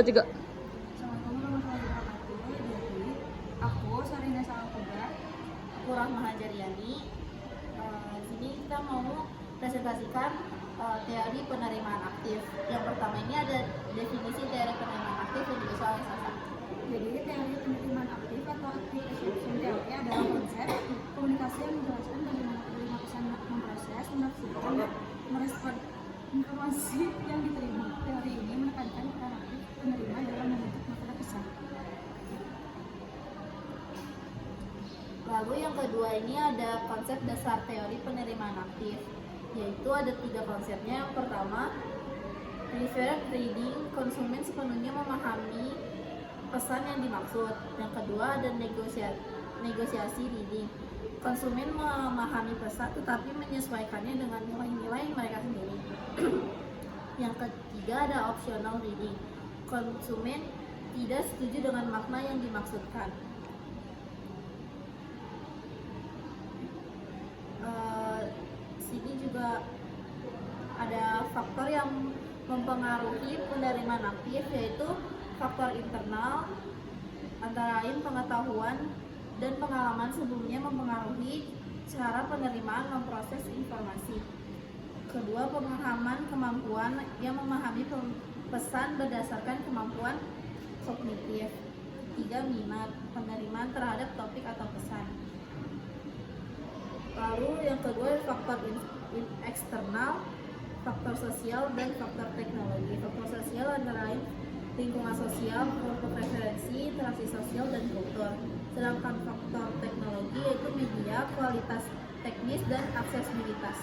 Juga. Assalamualaikum warahmatullahi wabarakatuh. Jadi, aku Sarina Salangkoba. Aku Rahma Hajariani. Di sini kita mau presentasikan teori penerimaan aktif. Yang pertama ini ada definisi teori penerimaan aktif yang ditulis oleh Sasa. Jadi, teori penerimaan aktif atau active reception theory adalah konsep komunikasi yang menjelaskan bagaimana penerima pesan memproses, menafsirkan, dan merespon informasi yang diterima. Teori ini menekankan peran aktif penerima dalam membentuk makna pesan. Lalu yang kedua ini ada konsep dasar teori penerimaan aktif, yaitu ada 3 konsepnya. Yang pertama, referred reading, konsumen sepenuhnya memahami pesan yang dimaksud. Yang kedua ada negosiasi reading, konsumen memahami pesan tetapi menyesuaikannya dengan nilai-nilai mereka sendiri. Yang ketiga ada optional reading, konsumen tidak setuju dengan makna yang dimaksudkan. Sini juga ada faktor yang mempengaruhi penerimaan aktif, yaitu faktor internal, antara lain pengetahuan dan pengalaman sebelumnya mempengaruhi cara penerimaan memproses informasi. Kedua, pemahaman kemampuan yang memahami pesan berdasarkan kemampuan kognitif. Ketiga, minat penerimaan terhadap topik atau pesan. Lalu yang kedua faktor eksternal, faktor sosial dan faktor teknologi. Faktor sosial antara lain lingkungan sosial, kelompok referensi, interaksi sosial dan kultur. Sedangkan faktor teknologi yaitu media, kualitas teknis dan aksesibilitas.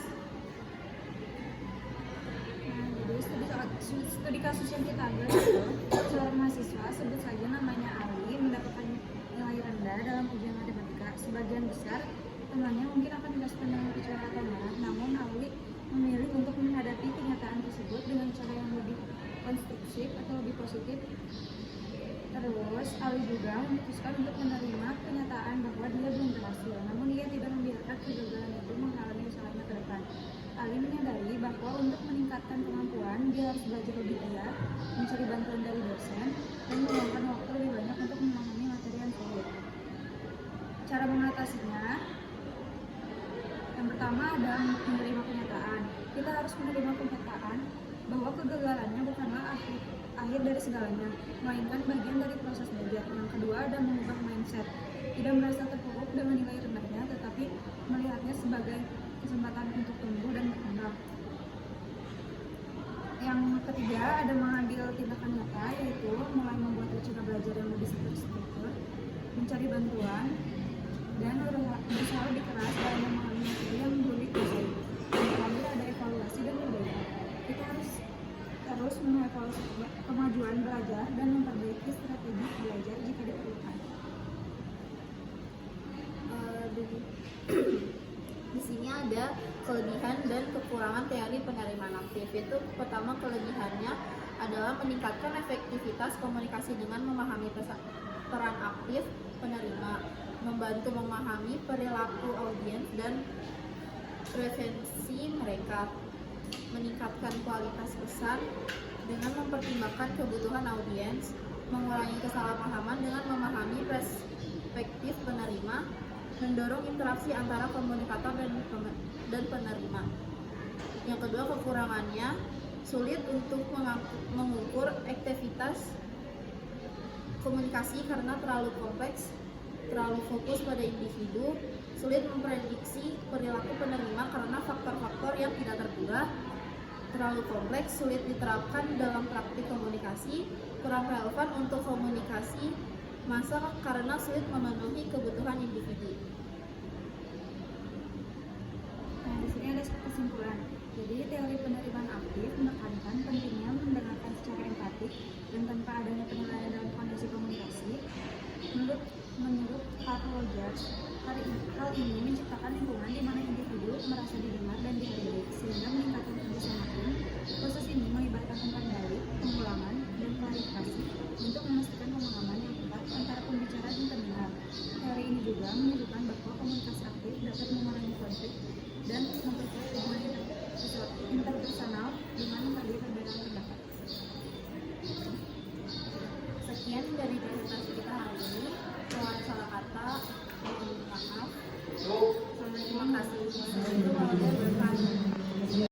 Studi kasus yang kita ambil itu seorang mahasiswa, sebut saja namanya Ali, mendapatkan nilai rendah dalam ujian matematika. Sebagian besar temannya mungkin akan direspon dengan kecewa atau marah, namun Ali memilih untuk menghadapi kenyataan tersebut dengan cara yang lebih konstruktif atau lebih positif. Terus Ali juga memutuskan untuk menerima kenyataan bahwa dia belum berhasil, namun dia tidak membiarkan kegagalan itu menghalangi usahanya ke depan. Ali menyadari bahwa untuk meningkatkan kemampuan dia harus belajar lebih giat, mencari bantuan dari dosen, dan meluangkan waktu lebih banyak untuk memahami materi yang sulit. Cara mengatasinya, yang pertama ada menerima kenyataan. Kita harus menerima kenyataan bahwa kegagalannya bukanlah akhir dari segalanya, melainkan bagian dari proses belajar. Yang kedua ada mengubah mindset, tidak merasa terpuruk dengan nilai rendahnya, tetapi melihatnya sebagai kesempatan untuk tumbuh dan berkembang. Yang ketiga ada mengambil tindakan nyata, yaitu mulai membuat rencana belajar yang lebih terstruktur, mencari bantuan, dan berusaha lebih keras dalam memahami materi yang sulit dosen. Yang terakhir ada evaluasi dan perbaikan. Kita harus terus mengevaluasi kemajuan belajar dan memperbaiki strategi belajar jika diperlukan. Di sini ada kelebihan dan kekurangan teori penerimaan aktif. Itu pertama, kelebihannya adalah meningkatkan efektivitas komunikasi dengan memahami peran aktif penerima, membantu memahami perilaku audiens dan preferensi mereka, meningkatkan kualitas pesan dengan mempertimbangkan kebutuhan audiens, mengurangi kesalahpahaman dengan memahami perspektif penerima, mendorong interaksi antara komunikator dan penerima. Yang kedua, kekurangannya sulit untuk mengukur aktivitas komunikasi karena terlalu kompleks, terlalu fokus pada individu, sulit memprediksi perilaku penerima karena faktor-faktor yang tidak terduga, terlalu kompleks, sulit diterapkan dalam praktik komunikasi, kurang relevan untuk komunikasi massa karena sulit memenuhi kebutuhan individu. Nah, di sini ada kesimpulan. Jadi, teori penerimaan aktif menekankan pentingnya mendengarkan secara empatik dan tanpa adanya penilaian dalam kondisi komunikasi. Menurut Carl Rogers, hal ini menciptakan lingkungan di mana individu merasa didengar dan dihargai, sehingga meningkatkan kerjasama. Proses ini melibatkan umpan balik, pengulangan, dan klarifikasi untuk memastikan pemahaman yang tepat antara pembicara dan pendengar. Teori ini juga menunjukkan bahwa komunikasi aktif dapat mengurangi konflik dan memperkuat hubungan interpersonal dengan menghargai perbedaan pendapat. Sekian dari presentasi kita hari ini. Kalau ada salah kata,